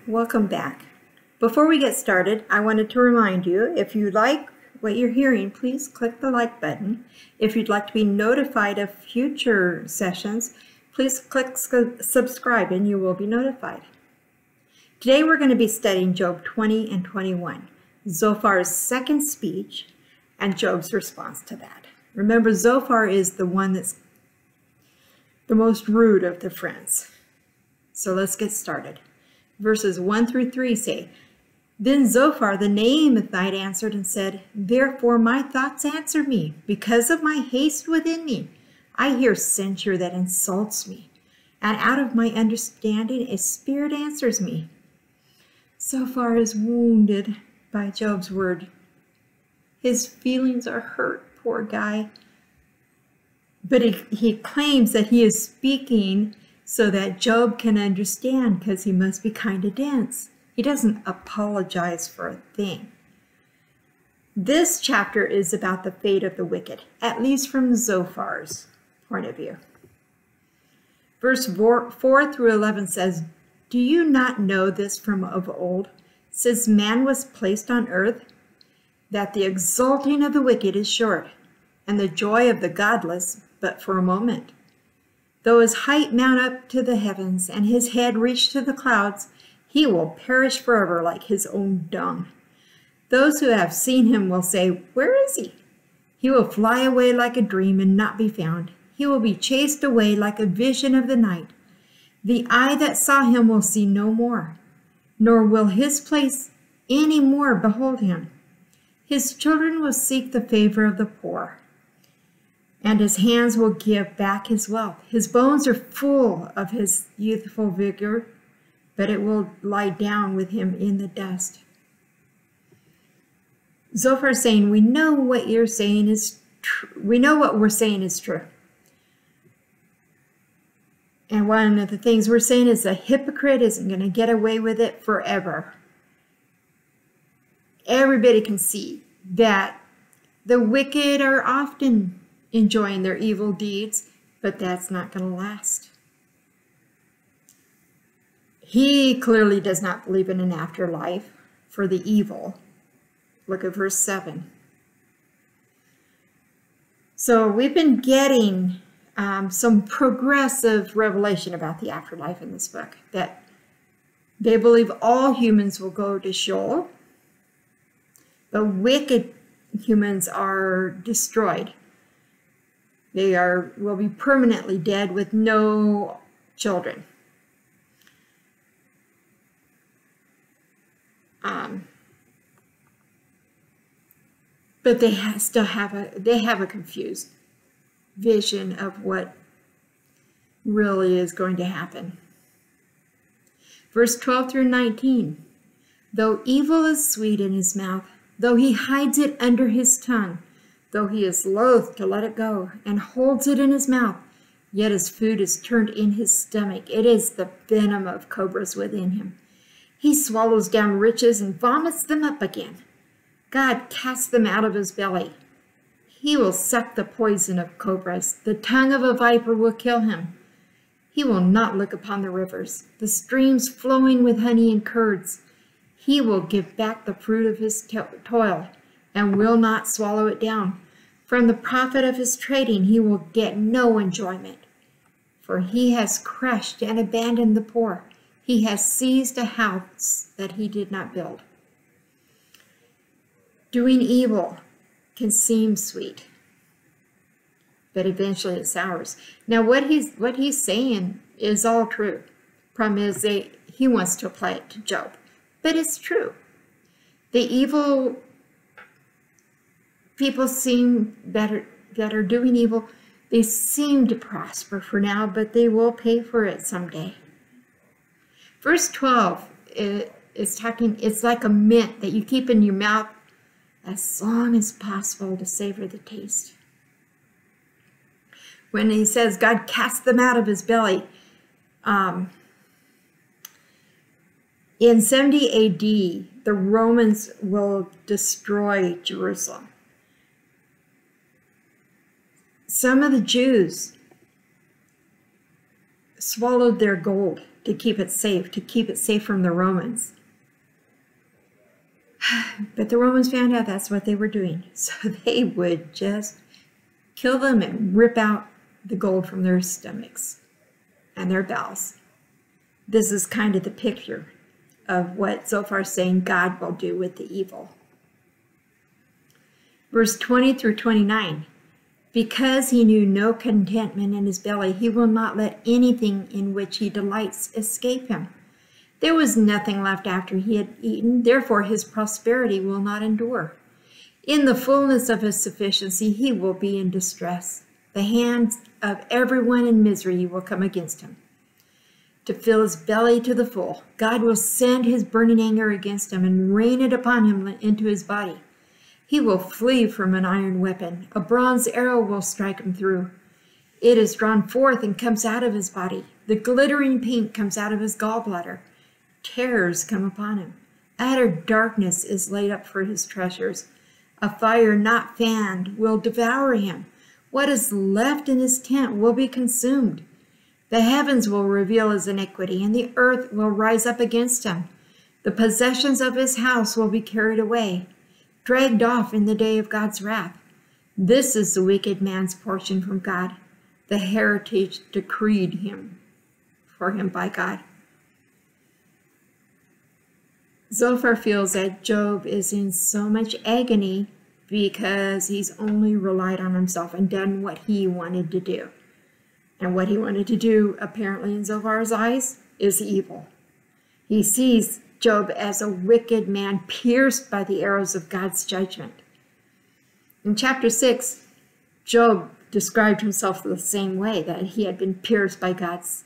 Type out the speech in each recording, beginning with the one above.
Welcome back. Before we get started, I wanted to remind you, if you like what you're hearing, please click the like button. If you'd like to be notified of future sessions, please click subscribe and you will be notified. Today we're going to be studying Job 20 and 21, Zophar's second speech and Job's response to that. Remember, Zophar is the one that's the most rude of the friends. So let's get started. Verses 1 through 3 say, Then Zophar the Naamathite answered and said, Therefore my thoughts answer me, because of my haste within me. I hear censure that insults me, and out of my understanding a spirit answers me. Zophar is wounded by Job's word. His feelings are hurt, poor guy. But he claims that he is speaking so that Job can understand, because he must be kind of dense. He doesn't apologize for a thing. This chapter is about the fate of the wicked, at least from Zophar's point of view. Verse 4 through 11 says, Do you not know this from of old, since man was placed on earth, that the exulting of the wicked is short, and the joy of the godless but for a moment? Though his height mount up to the heavens, and his head reach to the clouds, he will perish forever like his own dung. Those who have seen him will say, Where is he? He will fly away like a dream and not be found. He will be chased away like a vision of the night. The eye that saw him will see no more, nor will his place any more behold him. His children will seek the favor of the poor, and his hands will give back his wealth. His bones are full of his youthful vigor, but it will lie down with him in the dust. Zophar is saying, we know what you're saying is true. We know what we're saying is true. And one of the things we're saying is a hypocrite isn't going to get away with it forever. Everybody can see that the wicked are often enjoying their evil deeds, but that's not going to last. He clearly does not believe in an afterlife for the evil. Look at verse 7. So we've been getting some progressive revelation about the afterlife in this book, that they believe all humans will go to Sheol, but wicked humans are destroyed. They will be permanently dead with no children. But they still have a confused vision of what really is going to happen. Verse 12 through 19. Though evil is sweet in his mouth, though he hides it under his tongue, though he is loath to let it go and holds it in his mouth, yet his food is turned in his stomach. It is the venom of cobras within him. He swallows down riches and vomits them up again. God casts them out of his belly. He will suck the poison of cobras. The tongue of a viper will kill him. He will not look upon the rivers, the streams flowing with honey and curds. He will give back the fruit of his toil and will not swallow it down. From the profit of his trading he will get no enjoyment, for he has crushed and abandoned the poor. He has seized a house that he did not build. Doing evil can seem sweet, but eventually it sours. Now what he's saying is all true. Problem is he wants to apply it to Job, but it's true. The evil people that are doing evil, they seem to prosper for now, but they will pay for it someday. Verse 12 is talking, it's like a mint that you keep in your mouth as long as possible to savor the taste. When he says God cast them out of his belly, in 70 AD, the Romans will destroy Jerusalem. Some of the Jews swallowed their gold to keep it safe from the Romans. But the Romans found out that's what they were doing. So they would just kill them and rip out the gold from their stomachs and their bowels. This is kind of the picture of what Zophar is saying God will do with the evil. Verse 20 through 29. Because he knew no contentment in his belly, he will not let anything in which he delights escape him. There was nothing left after he had eaten, therefore his prosperity will not endure. In the fullness of his sufficiency, he will be in distress. The hands of everyone in misery will come against him. To fill his belly to the full, God will send his burning anger against him and rain it upon him into his body. He will flee from an iron weapon. A bronze arrow will strike him through. It is drawn forth and comes out of his body. The glittering paint comes out of his gallbladder. Terrors come upon him. Utter darkness is laid up for his treasures. A fire not fanned will devour him. What is left in his tent will be consumed. The heavens will reveal his iniquity, and the earth will rise up against him. The possessions of his house will be carried away, dragged off in the day of God's wrath. This is the wicked man's portion from God, the heritage decreed for him by God. Zophar feels that Job is in so much agony because he's only relied on himself and done what he wanted to do. And what he wanted to do, apparently in Zophar's eyes, is evil. He sees Job as a wicked man pierced by the arrows of God's judgment. In chapter 6, Job described himself the same way, that he had been pierced by God's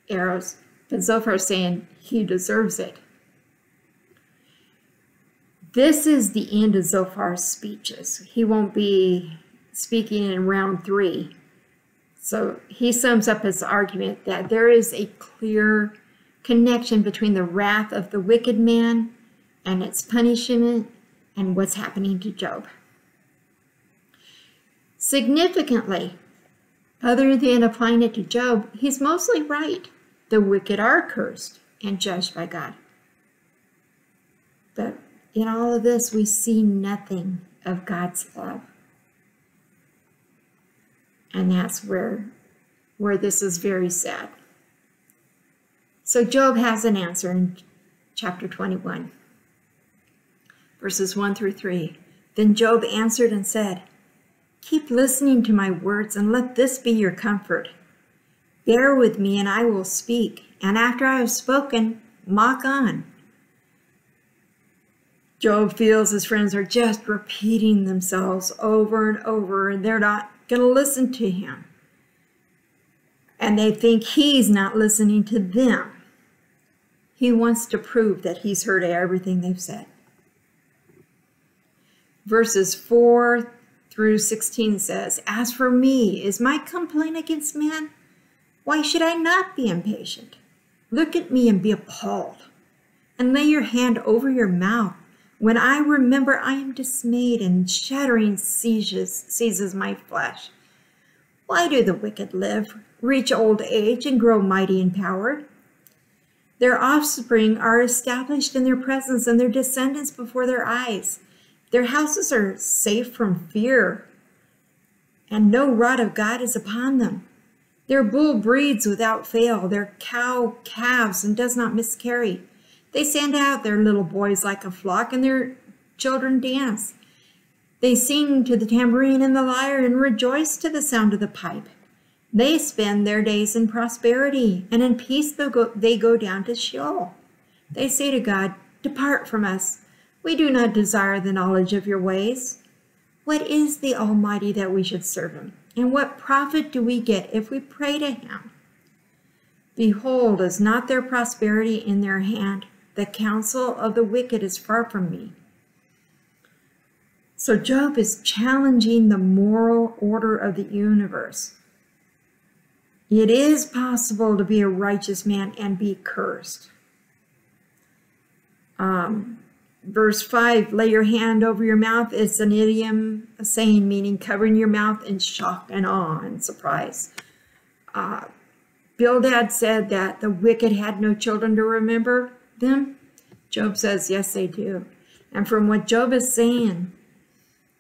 arrows. But Zophar is saying he deserves it. This is the end of Zophar's speeches. He won't be speaking in round 3. So he sums up his argument that there is a clear connection between the wrath of the wicked man and its punishment and what's happening to Job. Significantly, other than applying it to Job, he's mostly right. The wicked are cursed and judged by God. But in all of this, we see nothing of God's love. And that's where this is very sad. So Job has an answer in chapter 21, verses 1 through 3. Then Job answered and said, "Keep listening to my words and let this be your comfort. Bear with me and I will speak, and after I have spoken, mock on." Job feels his friends are just repeating themselves over and over, and they're not going to listen to him. And they think he's not listening to them. He wants to prove that he's heard everything they've said. Verses 4 through 16 says, "As for me, is my complaint against man? Why should I not be impatient? Look at me and be appalled, and lay your hand over your mouth. When I remember, I am dismayed, and shuddering seizes my flesh. Why do the wicked live, reach old age, and grow mighty in power? Their offspring are established in their presence, and their descendants before their eyes. Their houses are safe from fear, and no rod of God is upon them. Their bull breeds without fail, their cow calves and does not miscarry. They send out their little boys like a flock, and their children dance. They sing to the tambourine and the lyre, and rejoice to the sound of the pipe. They spend their days in prosperity, and in peace they go down to Sheol. They say to God, 'Depart from us. We do not desire the knowledge of your ways.' What is the Almighty that we should serve him? And what profit do we get if we pray to him? Behold, is not their prosperity in their hand? The counsel of the wicked is far from me." So Job is challenging the moral order of the universe. It is possible to be a righteous man and be cursed. Verse 5, "Lay your hand over your mouth." It's an idiom, a saying meaning covering your mouth in shock and awe and surprise. Bildad said that the wicked had no children to remember them. Job says, yes, they do. And from what Job is saying,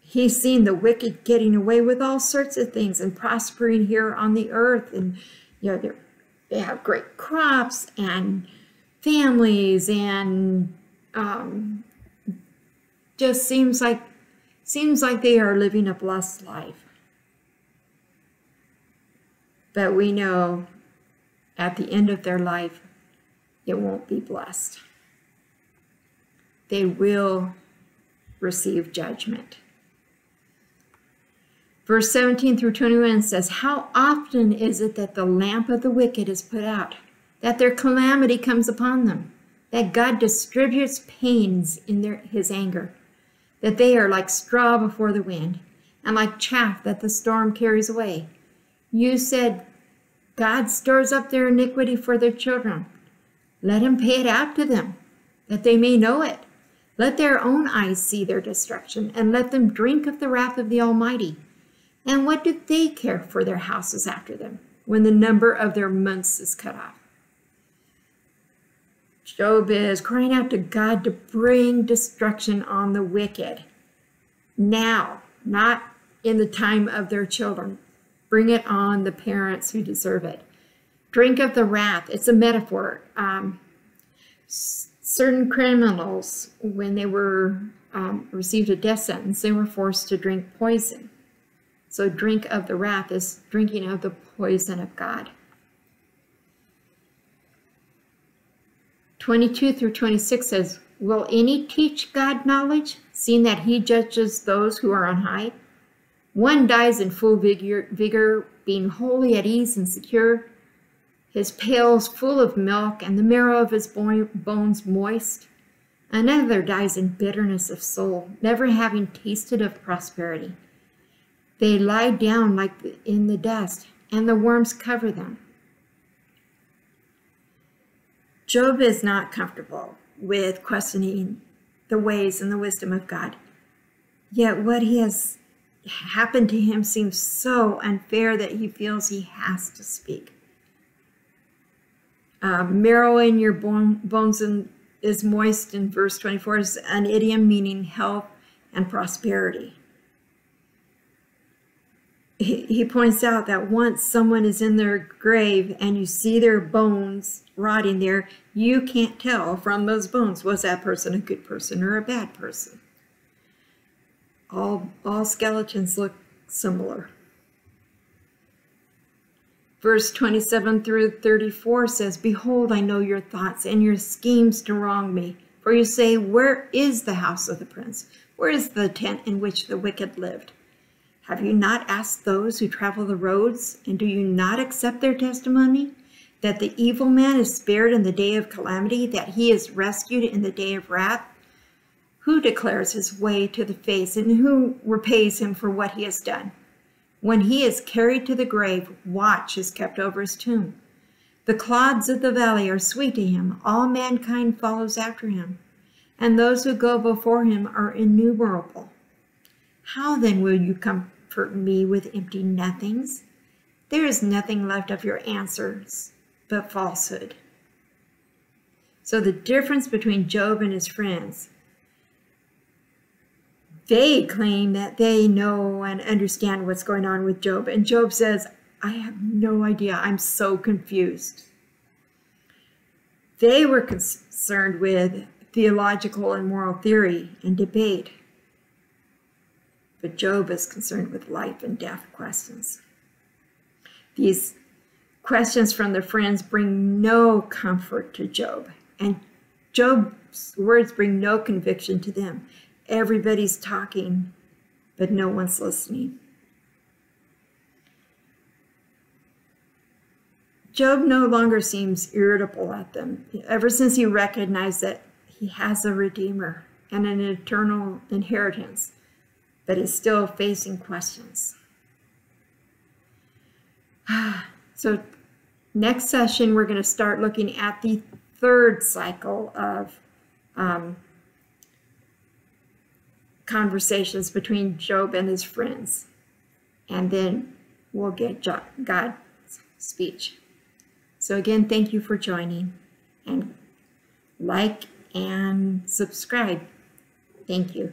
he's seen the wicked getting away with all sorts of things and prospering here on the earth. And, they have great crops and families, and just seems like they are living a blessed life. But we know at the end of their life, it won't be blessed. They will receive judgment. Verse 17 through 21 says, how often is it that the lamp of the wicked is put out, that their calamity comes upon them, that God distributes pains in his anger, that they are like straw before the wind, and like chaff that the storm carries away. You said, God stores up their iniquity for their children. Let him pay it out to them, that they may know it. Let their own eyes see their destruction, and let them drink of the wrath of the Almighty. And what do they care for their houses after them, when the number of their months is cut off? Job is crying out to God to bring destruction on the wicked now, not in the time of their children. Bring it on the parents who deserve it. Drink of the wrath. It's a metaphor. Certain criminals, when they were received a death sentence, they were forced to drink poison. So drink of the wrath is drinking of the poison of God. 22 through 26 says, will any teach God knowledge, seeing that he judges those who are on high? One dies in full vigor, being wholly at ease and secure, his pails full of milk, and the marrow of his bones moist. Another dies in bitterness of soul, never having tasted of prosperity. They lie down like in the dust, and the worms cover them. Job is not comfortable with questioning the ways and the wisdom of God. Yet what has happened to him seems so unfair that he feels he has to speak. Marrow in your bones is moist in verse 24 is an idiom meaning health and prosperity. He points out that once someone is in their grave and you see their bones rotting there, you can't tell from those bones, was that person a good person or a bad person? All skeletons look similar. Verse 27 through 34 says, behold, I know your thoughts and your schemes to wrong me. For you say, where is the house of the prince? Where is the tent in which the wicked lived? Have you not asked those who travel the roads, and do you not accept their testimony, that the evil man is spared in the day of calamity, that he is rescued in the day of wrath? Who declares his way to the face, and who repays him for what he has done? When he is carried to the grave, watch is kept over his tomb. The clods of the valley are sweet to him. All mankind follows after him, and those who go before him are innumerable. How then will you comfort me with empty nothings? There is nothing left of your answers but falsehood. So the difference between Job and his friends, they claim that they know and understand what's going on with Job. And Job says, I have no idea. I'm so confused. They were concerned with theological and moral theory and debate. But Job is concerned with life and death questions. These questions from the friends bring no comfort to Job. And Job's words bring no conviction to them. Everybody's talking, but no one's listening. Job no longer seems irritable at them, ever since he recognized that he has a Redeemer and an eternal inheritance, but is still facing questions. So next session, we're going to start looking at the third cycle of conversations between Job and his friends. And then we'll get God's speech. So again, thank you for joining, and like and subscribe. Thank you.